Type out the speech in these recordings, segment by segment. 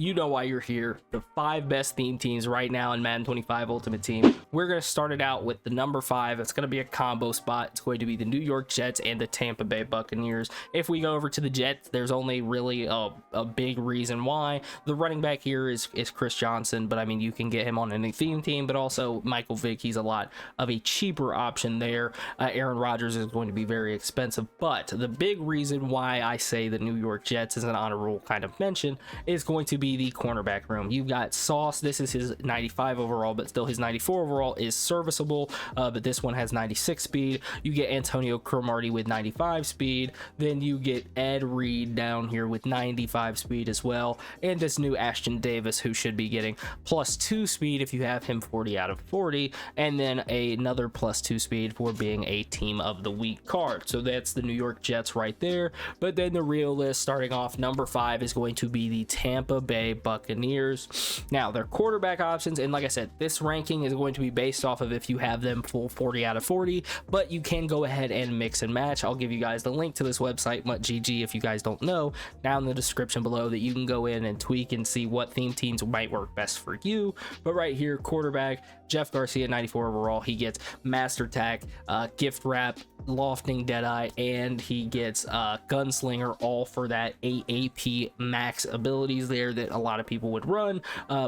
You know why you're here. The 5 best theme teams right now in Madden 25 Ultimate Team. We're going to start it out with the number 5. It's going to be a combo spot. It's going to be the New York Jets and the Tampa Bay Buccaneers. If we go over to the Jets, there's only really a big reason why. The running back here is Chris Johnson, but I mean, you can get him on any theme team, but also Michael Vick, he's a lot of a cheaper option there. Aaron Rodgers is going to be very expensive, but the big reason why I say the New York Jets is an honorable kind of mention is going to be the cornerback room. You've got Sauce. This is his 95 overall, but still his 94 overall is serviceable, but this one has 96 speed. You get Antonio Cromartie with 95 speed, then you get Ed Reed down here with 95 speed as well, and this new Ashton Davis, who should be getting +2 speed if you have him 40 out of 40, and then another +2 speed for being a team of the week card. So that's the New York Jets right there. But then the real list, starting off number 5, is going to be the Tampa Bay Buccaneers. Now, their quarterback options, and like I said, this ranking is going to be based off of if you have them full 40 out of 40, but you can go ahead and mix and match. I'll give you guys the link to this website, MuttGG, if you guys don't know, down in the description below, that you can go in and tweak and see what theme teams might work best for you. But right here, quarterback, Jeff Garcia, 94 overall. He gets Master Tack, Gift Wrap, Lofting Deadeye, and he gets Gunslinger, all for that 8 AP max abilities there that a lot of people would run.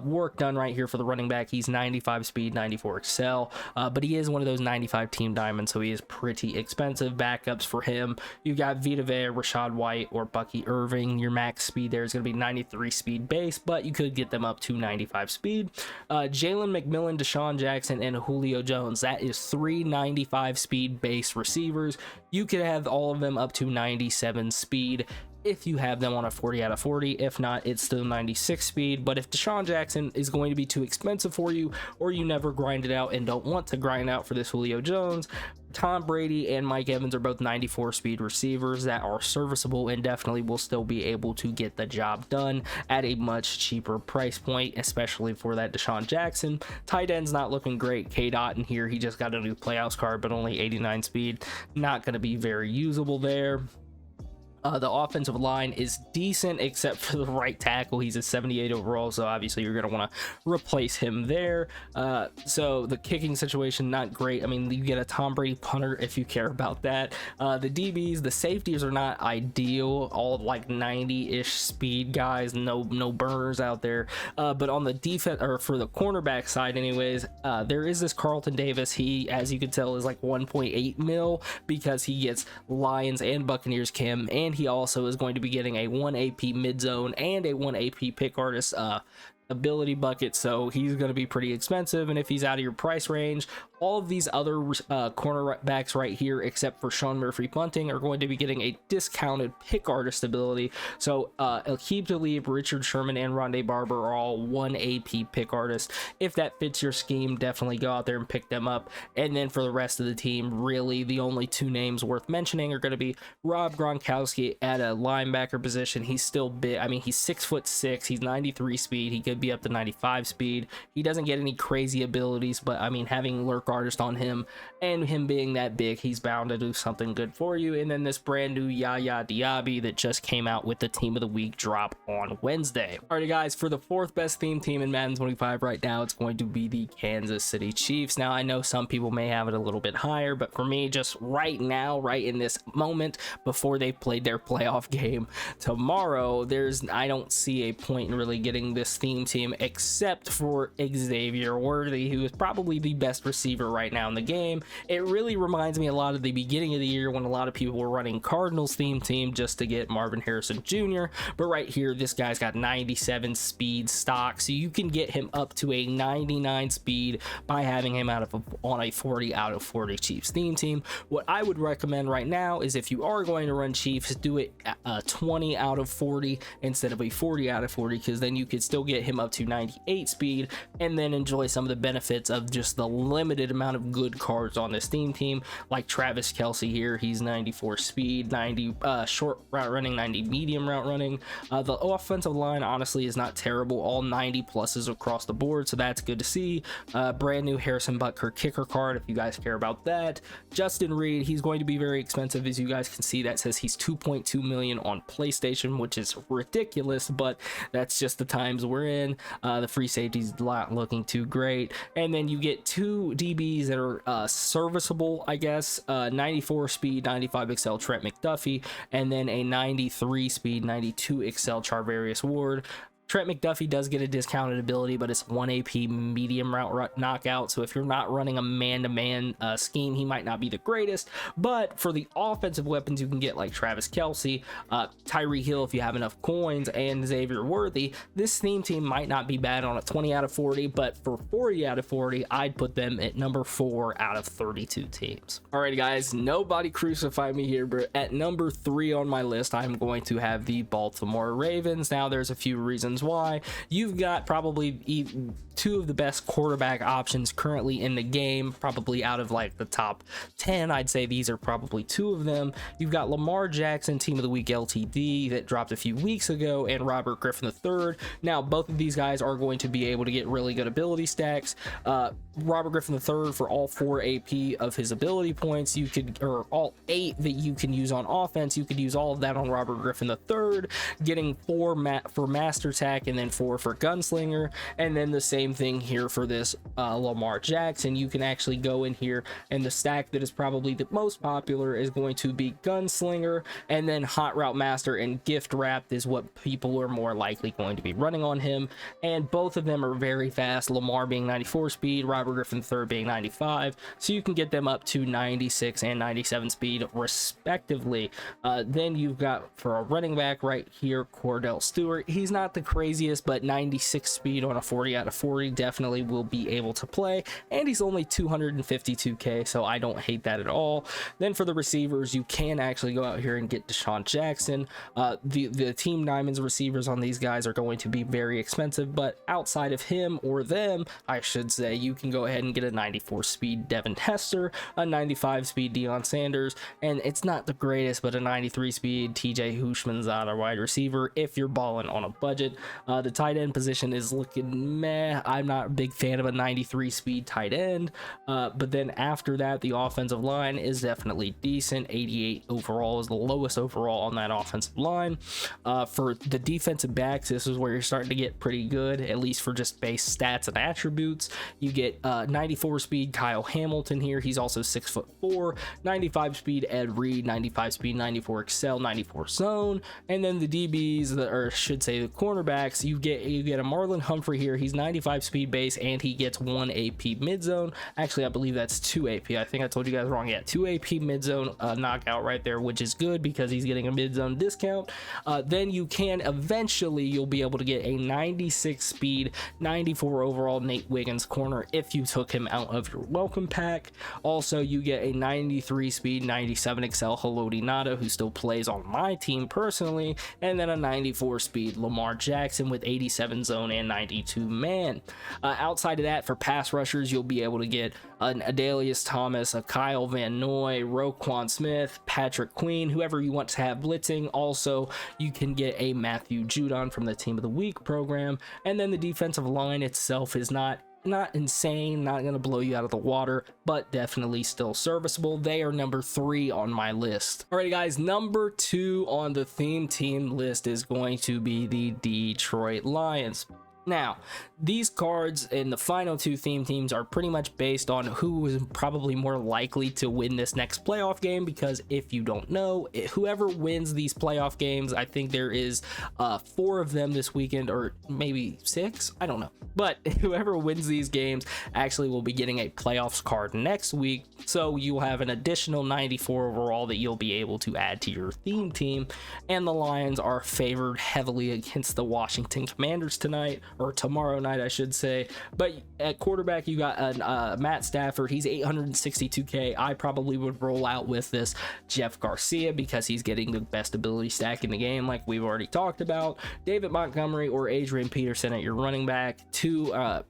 Work done right here for the running back. He's 95 speed, 94 excel, but he is one of those 95 team diamonds, so he is pretty expensive. Backups for him, you've got Vita Vea, Rashad White, or Bucky Irving. Your max speed there is going to be 93 speed base, but you could get them up to 95 speed. Jalen McMillan, Deshaun Jackson, and Julio Jones. That is 3 95 speed base receivers. You could have all of them up to 97 speed if you have them on a 40 out of 40. If not, it's still 96 speed. But if Deshaun Jackson is going to be too expensive for you, or you never grind it out and don't want to grind out for this Julio Jones, Tom Brady and Mike Evans are both 94 speed receivers that are serviceable and definitely will still be able to get the job done at a much cheaper price point, especially for that Deshaun Jackson. Tight end's not looking great. K-Dot in here, he just got a new playoffs card, but only 89 speed. Not going to be very usable there. The offensive line is decent except for the right tackle. He's a 78 overall, so obviously you're going to want to replace him there. So the kicking situation, not great. I mean, you get a Tom Brady punter if you care about that. The DBs, the safeties are not ideal, all like 90-ish speed guys, no burners out there. But on the defense, or for the cornerback side anyways, there is this Carlton Davis. He, as you can tell, is like 1.8 mil because he gets Lions and Buccaneers chem, and he also is going to be getting a 1 AP mid zone and a 1 AP pick artist ability bucket, so he's going to be pretty expensive. And if he's out of your price range, all of these other cornerbacks right here, except for Sean Murphy-Bunting, are going to be getting a discounted pick artist ability. So Aqib Talib, Richard Sherman, and Rondé Barber are all 1 AP pick artists. If that fits your scheme, definitely go out there and pick them up. And then for the rest of the team, really the only 2 names worth mentioning are going to be Rob Gronkowski at a linebacker position. He's still big. I mean, he's 6'6", he's 93 speed. He could be up to 95 speed. He doesn't get any crazy abilities, but I mean, having lurk artist on him and him being that big, he's bound to do something good for you. And then this brand new Yaya Diaby that just came out with the team of the week drop on Wednesday. Alrighty guys, for the 4th best theme team in Madden 25 right now, it's going to be the Kansas City Chiefs. Now I know some people may have it a little bit higher, but for me, just right now, right in this moment, before they played their playoff game tomorrow, I don't see a point in really getting this theme team except for Xavier Worthy, who is probably the best receiver right now in the game. It really reminds me a lot of the beginning of the year when a lot of people were running Cardinals theme team just to get Marvin Harrison Jr. But right here, this guy's got 97 speed stock, so you can get him up to a 99 speed by having him on a 40 out of 40 Chiefs theme team. What I would recommend right now is, if you are going to run Chiefs, do it 20 out of 40 instead of a 40 out of 40, because then you could still get him up to 98 speed and then enjoy some of the benefits of just the limited good amount of good cards on this team, like Travis Kelce here. He's 94 speed, 90 short route running, 90 medium route running. The offensive line honestly is not terrible, all 90 pluses across the board, so that's good to see. Brand new Harrison Butker kicker card if you guys care about that. Justin Reed, he's going to be very expensive, as you guys can see. That says he's 2.2 million on PlayStation, which is ridiculous, but that's just the times we're in. The free safety's not looking too great, and then you get two DBs that are serviceable, I guess. 94 speed, 95 XL Trent McDuffie, and then a 93 speed, 92 XL Charvarius Ward. Trent McDuffie does get a discounted ability, but it's 1 AP medium route knockout, so if you're not running a man-to-man scheme, he might not be the greatest. But for the offensive weapons, you can get like Travis Kelce, Tyreek Hill if you have enough coins, and Xavier Worthy. This team might not be bad on a 20 out of 40, but for 40 out of 40, I'd put them at number 4 out of 32 teams. Alright guys, nobody crucify me here, but at number 3 on my list, I'm going to have the Baltimore Ravens. Now there's a few reasons why. You've got probably two of the best quarterback options currently in the game, probably out of like the top 10. I'd say these are probably two of them. You've got Lamar Jackson, Team of the Week LTD, that dropped a few weeks ago, and Robert Griffin III. Now both of these guys are going to be able to get really good ability stacks. Robert Griffin III for all 4 AP of his ability points, you could, or all 8 that you can use on offense, you could use all of that on Robert Griffin III, getting 4 for Master Attack and then 4 for Gunslinger. And then the same thing here for this Lamar Jackson. You can actually go in here, and the stack that is probably the most popular is going to be Gunslinger, and then Hot Route Master and Gift Wrapped is what people are more likely going to be running on him. And both of them are very fast, Lamar being 94 speed, Robert Griffin III being 95, so you can get them up to 96 and 97 speed respectively. Then you've got, for a running back right here, Cordell Stewart. He's not the craziest, but 96 speed on a 40 out of 40 definitely will be able to play, and he's only 252k, so I don't hate that at all. Then for the receivers, you can actually go out here and get Deshaun Jackson. The Team Diamond's receivers on these guys are going to be very expensive, but outside of him, or them I should say, you can go ahead and get a 94 speed Devin Hester, a 95 speed Deion Sanders, and it's not the greatest, but a 93 speed TJ Hushmanzada wide receiver if you're balling on a budget. The tight end position is looking meh. I'm not a big fan of a 93 speed tight end, but then after that, the offensive line is definitely decent. 88 overall is the lowest overall on that offensive line. For the defensive backs, this is where you're starting to get pretty good, at least for just base stats and attributes. You get 94 speed Kyle Hamilton here. He's also 6'4", 95 speed Ed Reed, 95 speed 94 Excel, 94 zone. And then the DBs, or should say the cornerbacks, you get a Marlon Humphrey here. He's 95 speed base, and he gets 1 AP mid zone. Actually, I believe that's 2 AP. I think I told you guys wrong. Yeah, 2 AP mid zone knockout right there, which is good because he's getting a mid zone discount. Then you can eventually, you'll be able to get a 96 speed 94 overall Nate Wiggins corner if you took him out of your welcome pack. Also, you get a 93 speed 97 XL Haloti Nada, who still plays on my team personally, and then a 94 speed Lamar Jackson with 87 zone and 92 man. Outside of that, for pass rushers, you'll be able to get an Adalius Thomas, a Kyle Van Noy, Roquan Smith, Patrick Queen, whoever you want to have blitzing. Also, you can get a Matthew Judon from the Team of the Week program. And then the defensive line itself is not insane, not gonna blow you out of the water, but definitely still serviceable. They are number 3 on my list. Alrighty guys, number 2 on the theme team list is going to be the Detroit Lions. Now, these cards in the final 2 theme teams are pretty much based on who is probably more likely to win this next playoff game, because if you don't know, whoever wins these playoff games, I think there is 4 of them this weekend, or maybe 6, I don't know, but whoever wins these games actually will be getting a playoffs card next week, so you'll have an additional 94 overall that you'll be able to add to your theme team. And the Lions are favored heavily against the Washington Commanders tonight, or tomorrow night I should say. But at quarterback, you got Matt Stafford. He's 862k. I probably would roll out with this Jeff Garcia because he's getting the best ability stack in the game, like we've already talked about. David Montgomery or Adrian Peterson at your running back. 2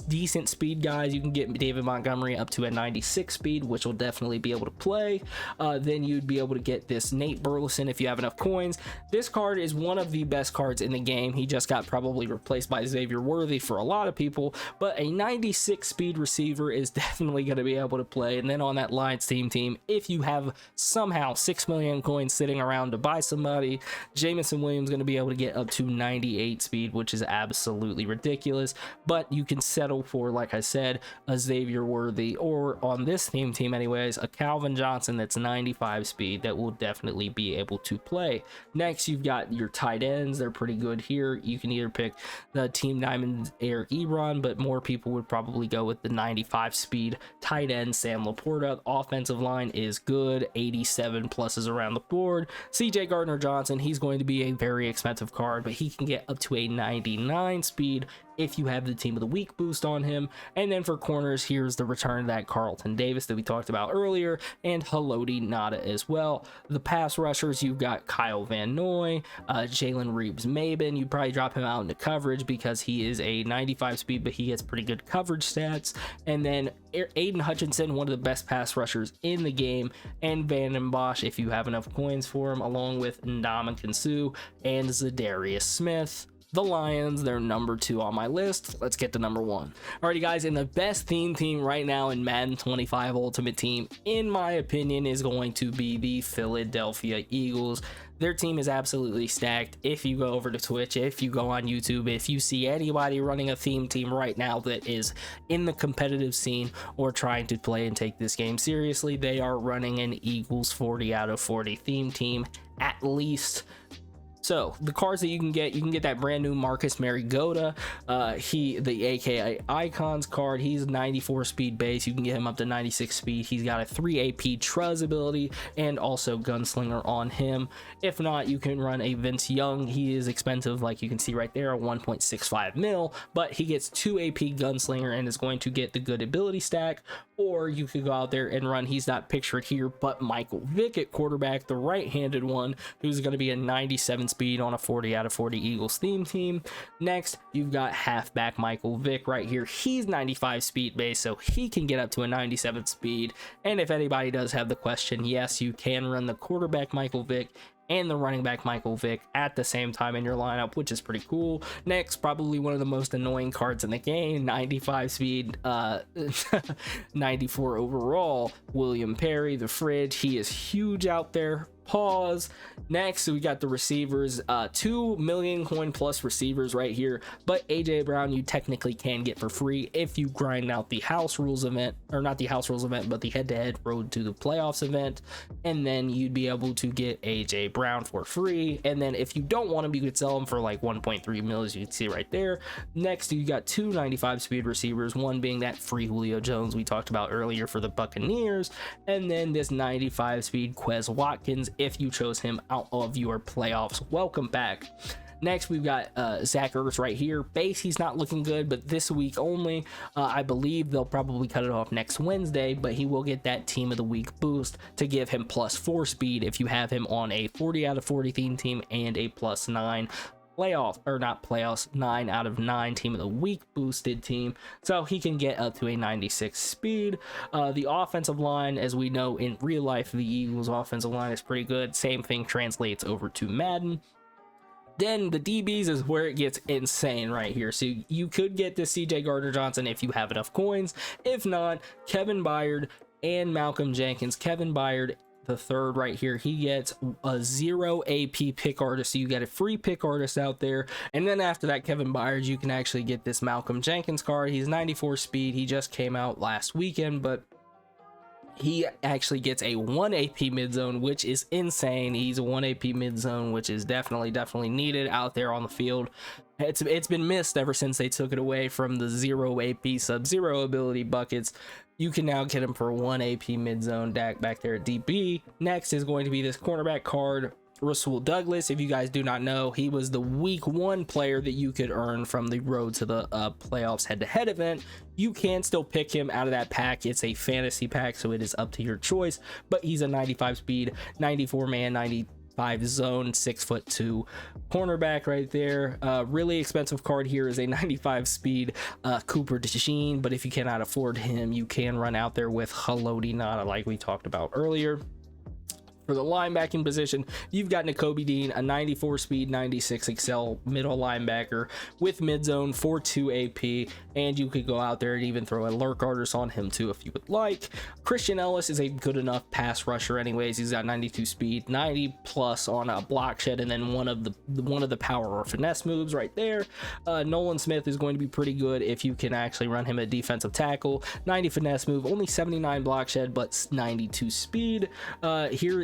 decent speed guys, you can get David Montgomery up to a 96 speed, which will definitely be able to play. Then you'd be able to get this Nate Burleson if you have enough coins. This card is one of the best cards in the game. He just got probably replaced by Xavier Worthy for a lot of people, but a 96 speed receiver is definitely going to be able to play. And then on that Lions team, if you have somehow 6 million coins sitting around to buy somebody, Jameson Williams going to be able to get up to 98 speed, which is absolutely ridiculous. But you can settle for, like I said, a Xavier Worthy, or on this team anyways, a Calvin Johnson that's 95 speed that will definitely be able to play. Next, you've got your tight ends. They're pretty good here. You can either pick the Team Diamond Eric Ebron, but more people would probably go with the 95 speed tight end Sam Laporta. Offensive line is good, 87 pluses around the board. CJ Gardner-Johnson, he's going to be a very expensive card, but he can get up to a 99 speed if you have the team of the week boost on him. And then for corners, here's the return of that Carlton Davis that we talked about earlier, and Haloti Ngata as well. The pass rushers, you've got Kyle Van Noy, Jalen Reeves-Maybin. You probably drop him out into coverage because he is a 95 speed, but he has pretty good coverage stats. And then Aiden Hutchinson, one of the best pass rushers in the game, and Vanden Bosch if you have enough coins for him, along with Ndamukong Suh and Zadarius Smith. The Lions, they're number 2 on my list. Let's get to number 1. Alrighty guys, and the best team right now in Madden 25 Ultimate Team, in my opinion, is going to be the Philadelphia Eagles. Their team is absolutely stacked. If you go over to Twitch, if you go on YouTube, if you see anybody running a theme team right now that is in the competitive scene or trying to play and take this game seriously, they are running an Eagles 40 out of 40 theme team at least. So the cards that you can get that brand new Marcus Mariota, the AKA Icons card. He's 94 speed base. You can get him up to 96 speed. He's got a 3 AP Truz ability and also Gunslinger on him. If not, you can run a Vince Young. He is expensive, like you can see right there, 1.65 mil, but he gets 2 AP Gunslinger and is going to get the good ability stack. Or you could go out there and run, he's not pictured here, but Michael Vick at quarterback, the right-handed one, who's going to be a 97 speed on a 40 out of 40 Eagles theme team. Next, you've got halfback Michael Vick right here. He's 95 speed base, so he can get up to a 97 speed. And if anybody does have the question, yes, you can run the quarterback Michael Vick and the running back Michael Vick at the same time in your lineup, which is pretty cool. Next, probably one of the most annoying cards in the game, 95 speed, 94 overall, William Perry, the Fridge. He is huge out there. Pause. Next, we got the receivers, 2 million coin plus receivers right here, but AJ Brown you technically can get for free if you grind out the house rules event, or not the house rules event, but the head-to-head road to the playoffs event, and then you'd be able to get AJ Brown for free. And then if you don't want him, you could sell him for like 1.3 mil, as you can see right there. Next, you got 2 95 speed receivers, one being that free Julio Jones we talked about earlier for the Buccaneers, and then this 95 speed Quez Watkins if you chose him out of your playoffs. Welcome back. Next, we've got Zach Ertz right here. Base, he's not looking good, but this week only. I believe they'll probably cut it off next Wednesday, but he will get that team of the week boost to give him +4 speed if you have him on a 40 out of 40 theme team and a +9 playoff, or not playoffs, 9 out of 9 team of the week boosted team, so he can get up to a 96 speed. The offensive line, as we know in real life, the Eagles offensive line is pretty good. Same thing translates over to Madden. Then the DBs is where it gets insane right here. So you could get this CJ Gardner-Johnson if you have enough coins. If not, Kevin Byard and Malcolm Jenkins. Kevin Byard, the third right here, he gets a 0 AP pick artist, so you get a free pick artist out there. And then after that, Kevin Byard, you can actually get this Malcolm Jenkins card. He's 94 speed. He just came out last weekend, but he actually gets a 1 AP mid zone, which is insane. He's a 1 AP mid zone, which is definitely needed out there on the field. It's been missed ever since they took it away from the 0 AP sub-zero ability buckets. You can now get him for 1 AP mid zone back there at DB. Next is going to be this cornerback card, Rasul Douglas. If you guys do not know, he was the week 1 player that you could earn from the road to the playoffs head-to-head event. You can still pick him out of that pack. It's a fantasy pack, so it is up to your choice, but he's a 95 speed, 94 man, 5 zone, 6'2" cornerback right there. Really expensive card here is a 95 speed Cooper DeJean, but if you cannot afford him, you can run out there with Haloti Ngata like we talked about earlier. For the linebacking position, you've got Nakobe Dean, a 94 speed, 96 excel middle linebacker with mid zone, 4.2 AP, and you could go out there and even throw a lurk artist on him too if you would like. Christian Ellis is a good enough pass rusher anyways. He's got 92 speed, 90 plus on a block shed, and then one of the power or finesse moves right there. Nolan Smith is going to be pretty good if you can actually run him at defensive tackle. 90 finesse move, only 79 block shed, but 92 speed.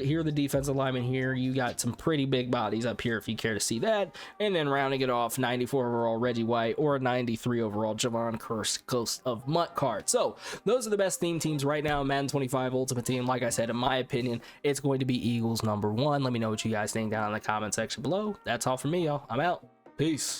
Here the defensive lineman here, you got some pretty big bodies up here if you care to see that. And then rounding it off, 94 overall Reggie White or a 93 overall Javon Curse, Ghost of Mutt card. So those are the best theme teams right now in Madden 25 Ultimate Team. Like I said, in my opinion, it's going to be Eagles #1. Let me know what you guys think down in the comment section below. That's all for me, y'all. I'm out. Peace.